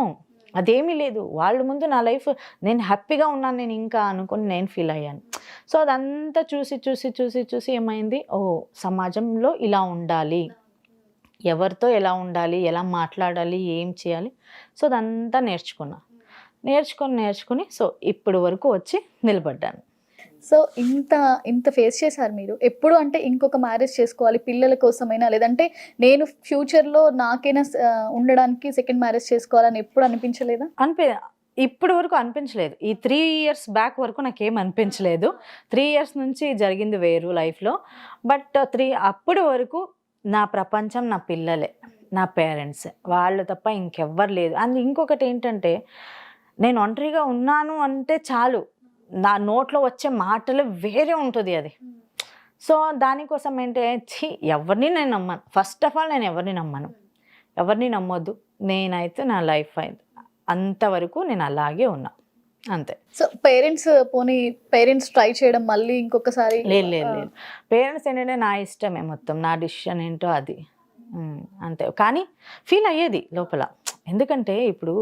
అదేమీ లేదు. వాళ్ళ ముందు నా లైఫ్ నేను హ్యాపీగా ఉన్నాను నేను ఇంకా అనుకుని నేను ఫీల్ అయ్యాను. సో అదంతా చూసి చూసి చూసి చూసి ఏమైంది, ఓ సమాజంలో ఇలా ఉండాలి, ఎవరితో ఎలా ఉండాలి, ఎలా మాట్లాడాలి, ఏం చేయాలి, సో అదంతా నేర్చుకుని సో ఇప్పుడు వరకు వచ్చి నిలబడ్డాను. సో ఇంత ఫేస్ చేశారు మీరు. ఎప్పుడు అంటే ఇంకొక మ్యారేజ్ చేసుకోవాలి పిల్లల కోసమైనా, లేదంటే నేను ఫ్యూచర్లో నాకైనా ఉండడానికి సెకండ్ మ్యారేజ్ చేసుకోవాలని ఎప్పుడు అనిపించలేదా? ఇప్పుడు వరకు అనిపించలేదు. ఈ 3 years బ్యాక్ వరకు నాకేం అనిపించలేదు. 3 years నుంచి జరిగింది వేరు లైఫ్లో. బట్ అప్పటి వరకు నా ప్రపంచం నా పిల్లలే, నా పేరెంట్స్, వాళ్ళు తప్ప ఇంకెవ్వరు లేదు. అండ్ ఇంకొకటి ఏంటంటే నేను ఒంటరిగా ఉన్నాను అంటే చాలు, నా నోట్లో వచ్చే మాటలు వేరే ఉంటుంది అది. సో దానికోసం ఏంటి ఎవరిని నేను నమ్మను. ఫస్ట్ ఆఫ్ ఆల్ నేను ఎవరిని నమ్మను, ఎవరిని నమ్మొద్దు. నేనైతే నా లైఫ్ అయింది అంతవరకు నేను అలాగే ఉన్నా అంతే. సో పేరెంట్స్ ట్రై చేయడం మళ్ళీ ఇంకొకసారి లేదు. పేరెంట్స్ ఏంటంటే నా ఇష్టమే, మొత్తం నా డిసిషన్ ఏంటో అది అంతే. కానీ ఫీల్ అయ్యేది లోపల. ఎందుకంటే ఇప్పుడు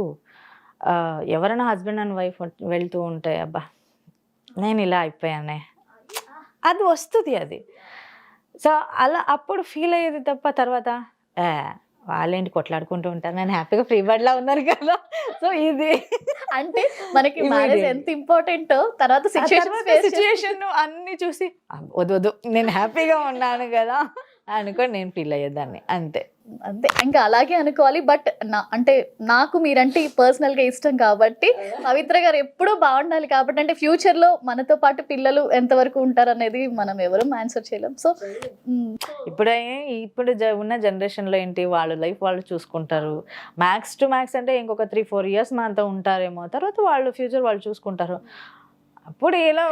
ఎవరైనా హస్బెండ్ అండ్ వైఫ్ వెళ్తూ ఉంటే అబ్బా నేను ఇలా అయిపోయానే, అది వస్తుంది అది. సో అలా అప్పుడు ఫీల్ అయ్యేది తప్ప తర్వాత వాళ్ళేంటి కొట్లాడుకుంటూ ఉంటారు, నేను హ్యాపీగా ఫ్రీ బర్డ్లా ఉన్నారు కదా. సో ఇది అంటే మనకి మ్యారేజ్ ఎంత ఇంపార్టెంట్, తర్వాత సిచ్యుయేషన్ అన్ని చూసి వద్దు నేను హ్యాపీగా ఉన్నాను కదా అనుకోని నేను ఫీల్ అయ్యేదాన్ని అంతే. ఇంకా అలాగే అనుకోవాలి. బట్ అంటే నాకు మీరంటే పర్సనల్గా ఇష్టం కాబట్టి పవిత్ర గారు ఎప్పుడూ బాగుండాలి కాబట్టి, అంటే ఫ్యూచర్లో మనతో పాటు పిల్లలు ఎంతవరకు ఉంటారు అనేది మనం ఎవరు ఆన్సర్ చేయలేం. సో ఇప్పుడు ఉన్న జనరేషన్లో ఏంటి, వాళ్ళ లైఫ్ వాళ్ళు చూసుకుంటారు. మ్యాక్స్ టు మ్యాక్స్ అంటే ఇంకొక 3-4 years మనతో ఉంటారేమో, తర్వాత వాళ్ళు ఫ్యూచర్ వాళ్ళు చూసుకుంటారు. అప్పుడు ఎలా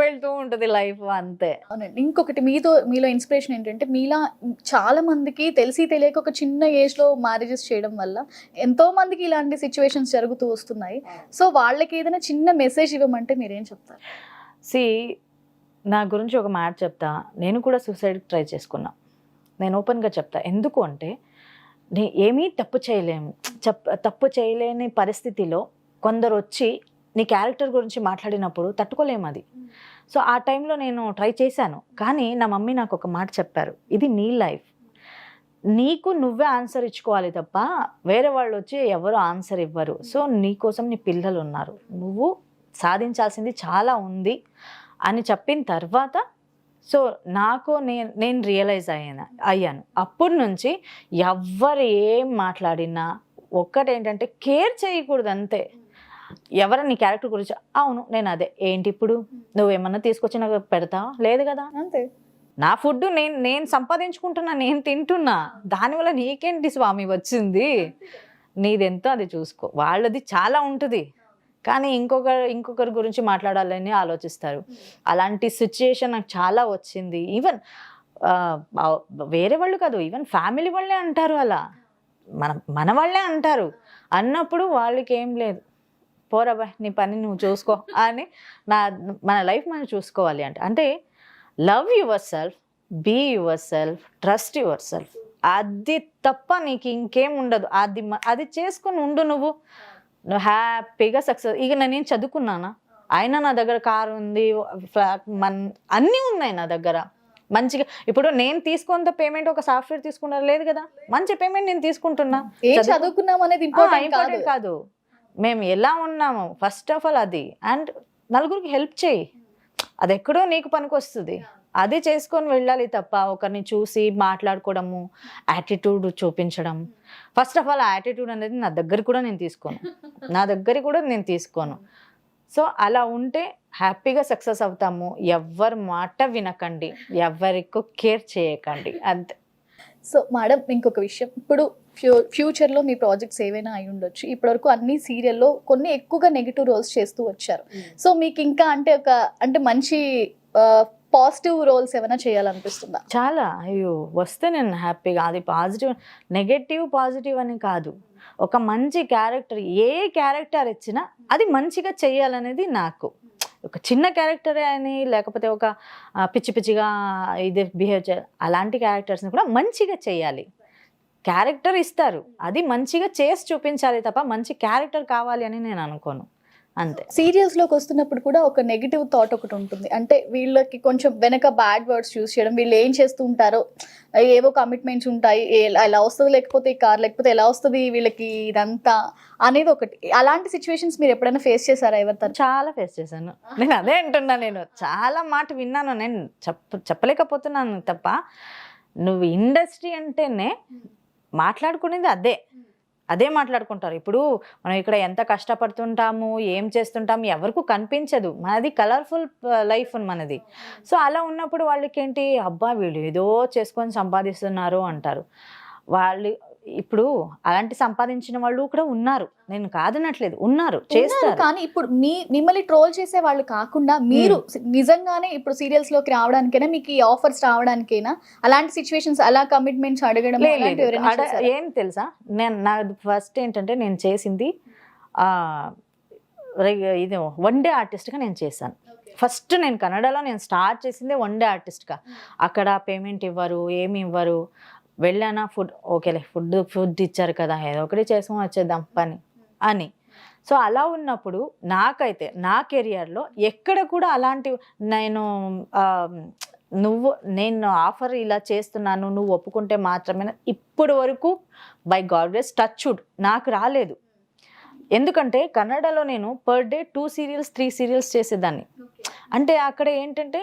వెళ్తూ ఉంటుంది లైఫ్ అంతే. అవునండి. ఇంకొకటి మీలో ఇన్స్పిరేషన్ ఏంటంటే, మీలా చాలా మందికి తెలిసి తెలియక ఒక చిన్న ఏజ్లో మ్యారేజెస్ చేయడం వల్ల ఎంతో మందికి ఇలాంటి సిచ్యువేషన్స్ జరుగుతూ వస్తున్నాయి. సో వాళ్ళకి ఏదైనా చిన్న మెసేజ్ ఇవ్వమంటే మీరేం చెప్తారు? నా గురించి ఒక మాట చెప్తా. నేను కూడా సూసైడ్కి ట్రై చేసుకున్నా. నేను ఓపెన్గా చెప్తా. ఎందుకు అంటే ఏమీ తప్పు చేయలేని పరిస్థితిలో కొందరు వచ్చి నీ క్యారెక్టర్ గురించి మాట్లాడినప్పుడు తట్టుకోలేము అది. సో ఆ టైంలో నేను ట్రై చేశాను. కానీ నా మమ్మీ నాకు ఒక మాట చెప్పారు, ఇది నీ లైఫ్, నీకు నువ్వే ఆన్సర్ ఇచ్చుకోవాలి తప్ప వేరే వాళ్ళు వచ్చి ఎవరు ఆన్సర్ ఇవ్వరు. సో నీకోసం నీ పిల్లలు ఉన్నారు, నువ్వు సాధించాల్సింది చాలా ఉంది అని చెప్పిన తర్వాత సో నాకు నేను రియలైజ్ అయ్యాను. అప్పటి నుంచి ఎవ్వరు ఏం మాట్లాడినా ఒక్కటేంటంటే కేర్ చేయకూడదు అంతే. ఎవరైనా నీ క్యారెక్టర్ గురించి అవును నేను అదే ఏంటి ఇప్పుడు నువ్వేమన్నా తీసుకొచ్చి నాకు పెడతావా? లేదు కదా అంతే. నా ఫుడ్ నేను సంపాదించుకుంటున్నా, నేను తింటున్నా, దానివల్ల నీకేంటి స్వామి వచ్చింది, నీదెంతో అది చూసుకో. వాళ్ళది చాలా ఉంటుంది కానీ ఇంకొకరి గురించి మాట్లాడాలని ఆలోచిస్తారు. అలాంటి సిచ్యుయేషన్ నాకు చాలా వచ్చింది. ఈవెన్ వేరే వాళ్ళు కాదు, ఈవెన్ ఫ్యామిలీ వాళ్ళే అంటారు, అలా మన వాళ్ళే అంటారు. అన్నప్పుడు వాళ్ళకి ఏం లేదు, పోరా బాయ్ నీ పని నువ్వు చూసుకో అని మన లైఫ్ మనం చూసుకోవాలి అంటే love yourself, be yourself, trust yourself. అది తప్ప నీకు ఇంకేం ఉండదు. అది చేసుకొని ఉండు. నువ్వు హ్యాపీగా సక్సెస్. ఇక నేను చదువుకున్నానా, అయినా నా దగ్గర కారు ఉంది, అన్నీ ఉన్నాయి నా దగ్గర మంచిగా. ఇప్పుడు నేను తీసుకున్నంత పేమెంట్ ఒక సాఫ్ట్వేర్ తీసుకున్నారు లేదు కదా, మంచి పేమెంట్ నేను తీసుకుంటున్నా. చదువుకున్నాం అనేది ఇంపార్టెంట్ కాదు, మేము ఎలా ఉన్నాము ఫస్ట్ ఆఫ్ ఆల్ అది. అండ్ నలుగురికి హెల్ప్ చేయి, అది ఎక్కడో నీకు పనికి వస్తుంది, అది చేసుకొని వెళ్ళాలి తప్ప ఒకరిని చూసి మాట్లాడుకోవడము, యాటిట్యూడ్ చూపించడం. ఫస్ట్ ఆఫ్ ఆల్ యాటిట్యూడ్ అనేది నా దగ్గర కూడా నేను తీసుకోను. సో అలా ఉంటే హ్యాపీగా సక్సెస్ అవుతాము. ఎవరి మాట వినకండి, ఎవరికి కేర్ చేయకండి, అంతే. సో మేడం ఇంకొక విషయం, ఇప్పుడు ఫ్యూచర్లో మీ ప్రాజెక్ట్స్ ఏవైనా అయి ఉండొచ్చు. ఇప్పటివరకు అన్ని సీరియల్లో కొన్ని ఎక్కువగా నెగిటివ్ రోల్స్ చేస్తూ వచ్చారు. సో మీకు ఇంకా అంటే మంచి పాజిటివ్ రోల్స్ ఏమైనా చేయాలనిపిస్తుందా? చాలా, అయ్యో వస్తే నేను హ్యాపీగా. అది పాజిటివ్ నెగటివ్ పాజిటివ్ అని కాదు, ఒక మంచి క్యారెక్టర్, ఏ క్యారెక్టర్ ఇచ్చినా అది మంచిగా చేయాలనేది నాకు. ఒక చిన్న క్యారెక్టరే అని లేకపోతే ఒక పిచ్చిగా ఇది బిహేవ్ చేయాలి, అలాంటి క్యారెక్టర్స్ని కూడా మంచిగా చేయాలి. క్యారెక్టర్ ఇస్తారు, అది మంచిగా చేసి చూపించాలి తప్ప మంచి క్యారెక్టర్ కావాలి అని నేను అనుకోను, అంతే. సీరియల్స్లోకి వస్తున్నప్పుడు కూడా ఒక నెగిటివ్ థాట్ ఒకటి ఉంటుంది. అంటే వీళ్ళకి కొంచెం వెనక బ్యాడ్ వర్డ్స్ యూస్ చేయడం, వీళ్ళు ఏం చేస్తూ ఉంటారో, ఏవో కమిట్మెంట్స్ ఉంటాయి, ఎలా వస్తుంది లేకపోతే ఈ కార్, లేకపోతే ఎలా వస్తుంది వీళ్ళకి ఇదంతా అనేది ఒకటి. అలాంటి సిచ్యువేషన్స్ మీరు ఎప్పుడైనా ఫేస్ చేశారా ఎవరితో? చాలా ఫేస్ చేశాను నేను, అదే అంటున్నా. నేను చాలా మాట విన్నాను, నేను చెప్పలేకపోతున్నాను తప్ప. నువ్వు ఇండస్ట్రీ అంటేనే మాట్లాడుకునేది అదే మాట్లాడుకుంటారు. ఇప్పుడు మనం ఇక్కడ ఎంత కష్టపడుతుంటాము, ఏం చేస్తుంటాము, ఎవరికి కనిపించదు. మనది కలర్ఫుల్ లైఫ్ మనది. సో అలా ఉన్నప్పుడు వాళ్ళకి ఏంటి, అబ్బా వీళ్ళు ఏదో చేసుకొని సంపాదిస్తున్నారు అంటారు. వాళ్ళు ఇప్పుడు అలాంటి సంపాదించిన వాళ్ళు కూడా ఉన్నారు, నేను కాదనట్లేదు, ఉన్నారు, చేస్తారు. కానీ ఇప్పుడు మిమ్మల్ని ట్రోల్ చేసే వాళ్ళు కాకుండా మీరు నిజంగానే ఇప్పుడు సీరియల్స్ లోకి రావడానికైనా, మీకు ఈ ఆఫర్స్ రావడానికైనా అలాంటి సిచ్యువేషన్స్, అలా కమిట్మెంట్స్ అడగడం ఏం తెలుసా, నా ఫస్ట్ ఏంటంటే నేను చేసింది ఇది వన్ డే ఆర్టిస్ట్గా నేను చేశాను. ఫస్ట్ నేను కన్నడలో నేను స్టార్ట్ చేసిందే వన్ డే ఆర్టిస్ట్గా. అక్కడ పేమెంట్ ఇవ్వరు, ఏమి ఇవ్వరు. వెళ్ళానా, ఓకేలే ఫుడ్ ఇచ్చారు కదా, ఏదో ఒకటి చేసుకొని వచ్చేద్దాం పని అని. సో అలా ఉన్నప్పుడు నాకైతే నా కెరియర్లో ఎక్కడ కూడా అలాంటి నేను ఆఫర్ ఇలా చేస్తున్నాను, నువ్వు ఒప్పుకుంటే మాత్రమే, ఇప్పటి వరకు బై గాడ్ గ్రేస్ టచ్వుడ్ నాకు రాలేదు. ఎందుకంటే కన్నడలో నేను పర్ డే 2 సీరియల్స్ 3 సీరియల్స్ చేసేదాన్ని. అంటే అక్కడ ఏంటంటే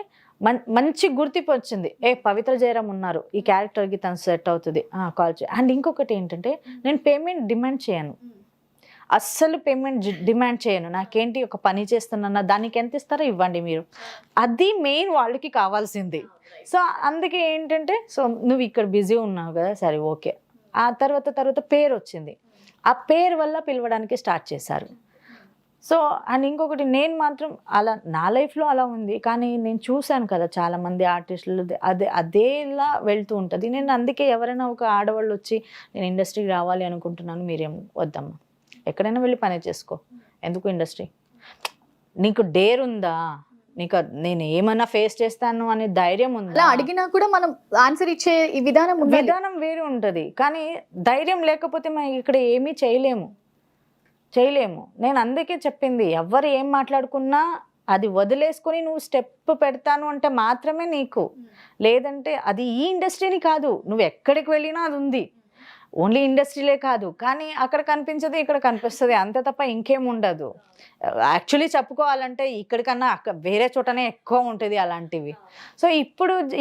మంచి గుర్తింపు వచ్చింది, పవిత్ర జయరాం ఉన్నారు, ఈ క్యారెక్టర్కి తను సెట్ అవుతుంది, కాల్ చేయి. అండ్ ఇంకొకటి ఏంటంటే నేను పేమెంట్ డిమాండ్ చేయను, అస్సలు పేమెంట్ డిమాండ్ చేయను. నాకేంటి, ఒక పని చేస్తున్నా, దానికి ఎంత ఇస్తారో ఇవ్వండి మీరు, అది మెయిన్ వాళ్ళకి కావాల్సింది. సో అందుకే ఏంటంటే, సో నువ్వు ఇక్కడ బిజీ ఉన్నావు కదా, సరే ఓకే. ఆ తర్వాత పేరు వచ్చింది, ఆ పేరు వల్ల పిలవడానికి స్టార్ట్ చేశారు. సో అండ్ ఇంకొకటి, నేను మాత్రం అలా నా లైఫ్లో అలా ఉంది, కానీ నేను చూశాను కదా చాలామంది ఆర్టిస్టులు అదేలా వెళ్తూ ఉంటుంది. నేను అందుకే ఎవరైనా ఒక ఆడవాళ్ళు వచ్చి నేను ఇండస్ట్రీకి రావాలి అనుకుంటున్నాను, మీరేం వద్దమ్మా, ఎక్కడైనా వెళ్ళి పని చేసుకో, ఎందుకు ఇండస్ట్రీ, నీకు డేర్ ఉందా, నీకు నేను ఏమన్నా ఫేస్ చేస్తాను అనే ధైర్యం ఉందా, అడిగినా కూడా మనం ఆన్సర్ ఇచ్చే విధానం వేరే ఉంటుంది. కానీ ధైర్యం లేకపోతే మనం ఇక్కడ ఏమీ చేయలేము. నేను అందుకే చెప్పింది, ఎవరు ఏం మాట్లాడుకున్నా అది వదిలేసుకొని నువ్వు స్టెప్ పెడతాను అంటే మాత్రమే నీకు, లేదంటే అది ఈ ఇండస్ట్రీని కాదు, నువ్వు ఎక్కడికి వెళ్ళినా అది ఉంది. ఓన్లీ ఇండస్ట్రీలే కాదు, కానీ అక్కడ కనిపించదు, ఇక్కడ కనిపిస్తుంది, అంతే తప్ప ఇంకేం ఉండదు. యాక్చువల్లీ చెప్పుకోవాలంటే ఇక్కడికన్నా వేరే చోటనే ఎక్కువ ఉంటుంది అలాంటివి. సో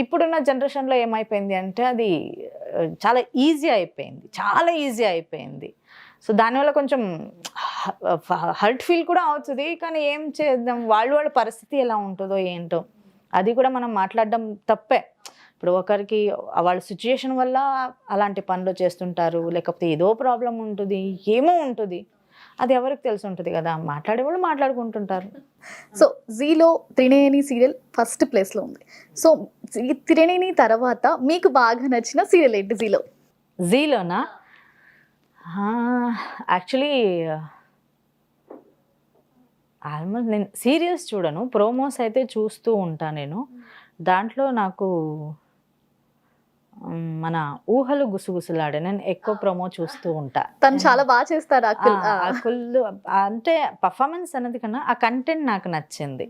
ఇప్పుడున్న జనరేషన్లో ఏమైపోయింది అంటే అది చాలా ఈజీ అయిపోయింది. సో దానివల్ల కొంచెం హర్ట్ ఫీల్ కూడా అవుతుంది. కానీ ఏం చేద్దాం, వాళ్ళ పరిస్థితి ఎలా ఉంటుందో ఏంటో అది కూడా మనం మాట్లాడడం తప్పే. ఇప్పుడు ఒకరికి వాళ్ళ సిచ్యుయేషన్ వల్ల అలాంటి పనులు చేస్తుంటారు, లేకపోతే ఏదో ప్రాబ్లం ఉంటుంది, ఏమో ఉంటుంది, అది ఎవరికి తెలిసి ఉంటుంది కదా, మాట్లాడేవాళ్ళు మాట్లాడుకుంటుంటారు. సో జీలో త్రినేని సీరియల్ ఫస్ట్ ప్లేస్లో ఉంది. సో త్రినేని తర్వాత మీకు బాగా నచ్చిన సీరియల్ ఏంటి జీలోనా? యాక్చువల్లీ ఆల్మోస్ట్ నేను సీరియల్స్ చూడను, ప్రోమోస్ అయితే చూస్తూ ఉంటా నేను. దాంట్లో నాకు మన ఊహలు గుసగుసలాడే నేను ఎక్కువ ప్రోమో చూస్తూ ఉంటా. తను చాలా బాగా చేస్తారు అక్కుల్. అకుల్ అంటే పర్ఫార్మెన్స్ అనేది కన్నా ఆ కంటెంట్ నాకు నచ్చింది.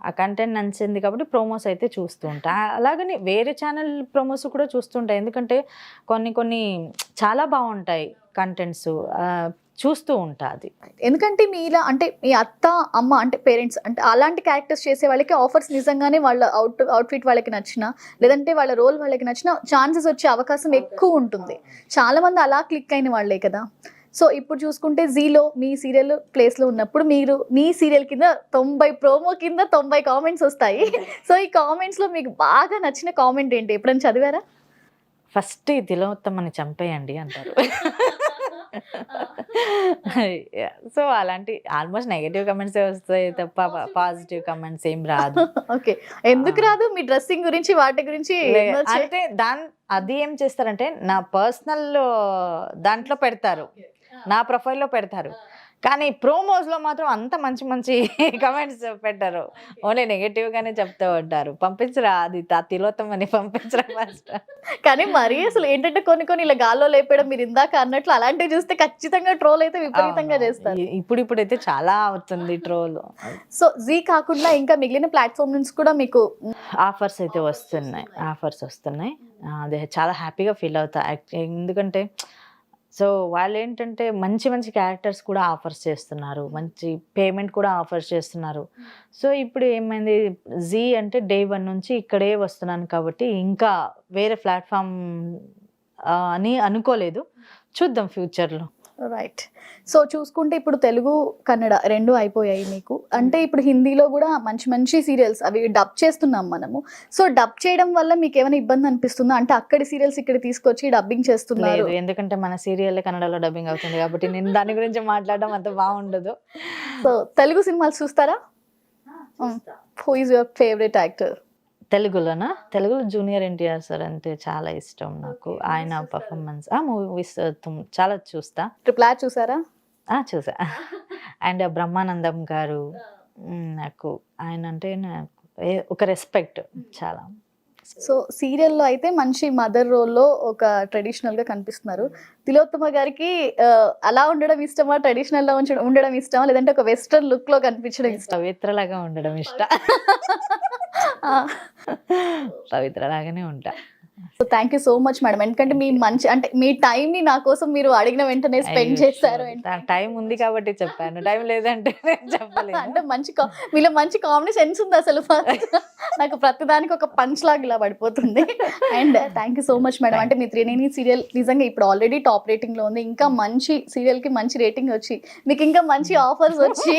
ఆ కంటెంట్ నచ్చింది కాబట్టి ప్రోమోస్ అయితే చూస్తూ ఉంటా. అలాగని వేరే ఛానల్ ప్రోమోస్ కూడా చూస్తుంటా, ఎందుకంటే కొన్ని కొన్ని చాలా బాగుంటాయి కంటెంట్స్, చూస్తూ ఉంటా అది. ఎందుకంటే మీలా అంటే మీ అత్త అమ్మ అంటే పేరెంట్స్ అంటే అలాంటి క్యారెక్టర్స్ చేసే వాళ్ళకి ఆఫర్స్ నిజంగానే వాళ్ళ అవుట్ఫిట్ వాళ్ళకి నచ్చిన, లేదంటే వాళ్ళ రోల్ వాళ్ళకి నచ్చిన ఛాన్సెస్ వచ్చే అవకాశం ఎక్కువ ఉంటుంది. చాలా మంది అలా క్లిక్ అయిన వాళ్ళే కదా. సో ఇప్పుడు చూసుకుంటే జీలో మీ సీరియల్ ప్లేస్లో ఉన్నప్పుడు మీరు మీ సీరియల్ కింద 90 ప్రోమో కింద 90 కామెంట్స్ వస్తాయి. సో ఈ కామెంట్స్లో మీకు బాగా నచ్చిన కామెంట్ ఏంటి, ఎప్పుడైనా చదివారా? ఫస్ట్ ఈ తిలోత్తమని చంపేయండి అంటారు. సో అలాంటి ఆల్మోస్ట్ నెగటివ్ కమెంట్స్ వస్తాయి తప్ప పాజిటివ్ కమెంట్స్ ఏం రాదు. ఓకే, ఎందుకు రాదు? మీ డ్రెస్సింగ్ గురించి వాటి గురించి అంటే అది ఏం చేస్తారంటే నా పర్సనల్ దాంట్లో పెడతారు, నా ప్రొఫైల్లో పెడతారు, కానీ ప్రోమోస్లో మాత్రం అంత మంచి మంచి కమెంట్స్ పెట్టారు, ఓన్లీ నెగటివ్గానే చెప్తూ ఉంటారు. పంపించరా అది తిలోత్తమని పంపించరా ఫస్ట్. కానీ మరి అసలు ఏంటంటే కొన్ని కొన్ని ఇలా గాల్లో లేపడం మీరు ఇందాక అన్నట్లు అలాంటివి చూస్తే ఖచ్చితంగా ట్రోల్ అయితే విపరీతంగా చేస్తారు. ఇప్పుడైతే చాలా అవుతుంది ట్రోల్. సో జీ కాకుండా ఇంకా మిగిలిన ప్లాట్ఫామ్ నుంచి కూడా మీకు ఆఫర్స్ అయితే వస్తున్నాయి. అదే చాలా హ్యాపీగా ఫీల్ అవుతా. ఎందుకంటే సో వాళ్ళు ఏంటంటే మంచి మంచి క్యారెక్టర్స్ కూడా ఆఫర్స్ చేస్తున్నారు, మంచి పేమెంట్ కూడా ఆఫర్స్ చేస్తున్నారు. సో ఇప్పుడు ఏమైంది, జీ అంటే డే 1 నుంచి ఇక్కడే వస్తున్నాను కాబట్టి ఇంకా వేరే ప్లాట్ఫామ్ అని అనుకోలేదు, చూద్దాం ఫ్యూచర్లో. రైట్. సో చూసుకుంటే ఇప్పుడు తెలుగు కన్నడ రెండు అయిపోయాయి మీకు. అంటే ఇప్పుడు హిందీలో కూడా మంచి మంచి సీరియల్స్ అవి డబ్ చేస్తున్నాం మనము. సో డబ్ చేయడం వల్ల మీకు ఏమైనా ఇబ్బంది అనిపిస్తుందా? అంటే అక్కడి సీరియల్స్ ఇక్కడ తీసుకొచ్చి డబ్బింగ్ చేస్తున్నారు. ఎందుకంటే మన సీరియల్ కన్నడలో డబ్బింగ్ అవుతుంది కాబట్టి నేను దాని గురించి మాట్లాడడం అంత బాగుండదు. సో తెలుగు సినిమాలు చూస్తారా? Who is your favourite actor? తెలుగులో జూనియర్ ఎన్టీఆర్ సార్ అంటే చాలా ఇష్టం నాకు, ఆయన పర్ఫార్మెన్స్. మూవీస్ చాలా చూస్తా. ట్రిపుల్ ఆర్ చూసారా? చూసా. అండ్ బ్రహ్మానందం గారు, నాకు ఆయన అంటే నాకు ఒక రెస్పెక్ట్ చాలా. సో సీరియల్లో అయితే మంచి మదర్ రోల్లో ఒక ట్రెడిషనల్గా కనిపిస్తున్నారు. తిలోత్తమ గారికి అలా ఉండడం ఇష్టమా, ట్రెడిషనల్లో ఉండడం ఇష్టమా, లేదంటే ఒక వెస్ట్రన్ లుక్లో కనిపించడం ఇష్టం? పవిత్రలాగా ఉండడం ఇష్టం. పవిత్రలాగానే ఉంటా. So thank you so much madam, ఎందుకంటే మీ మంచి అంటే మీ టైంని నా కోసం మీరు అడిగిన వెంటనే స్పెండ్ చేశారు. టైం ఉంది కాబట్టి చెప్పాను, టైం లేదంటే చెప్పలేదు. అంటే మీలో మంచి కామెడీ సెన్స్ ఉంది అసలు. నాకు ప్రతిదానికి ఒక పంచ్ లాగా ఇలా పడిపోతుంది. And thank you so much madam. అంటే మీ త్రినేని సీరియల్ నిజంగా ఇప్పుడు ఆల్రెడీ టాప్ రేటింగ్లో ఉంది, ఇంకా మంచి సీరియల్కి మంచి రేటింగ్ వచ్చి మీకు ఇంకా మంచి ఆఫర్స్ వచ్చి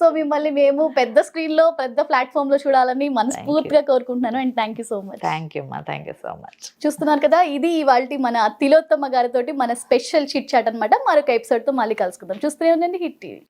సో మిమ్మల్ని మేము పెద్ద స్క్రీన్లో పెద్ద ప్లాట్ఫామ్లో చూడాలని మనస్ఫూర్తిగా కోరుకుంటున్నాను. And thank you so much. Thank you so much. చూస్తున్నారు కదా, ఇది ఇవాల్టి మన తిలోత్తమ గారితోటి మన స్పెషల్ చిట్ చాట్ అన్నమాట. మరొక ఎపిసోడ్తో మళ్ళీ కలుసుకుందాం. చూస్తూనే ఉండండి హిట్ టీవీ.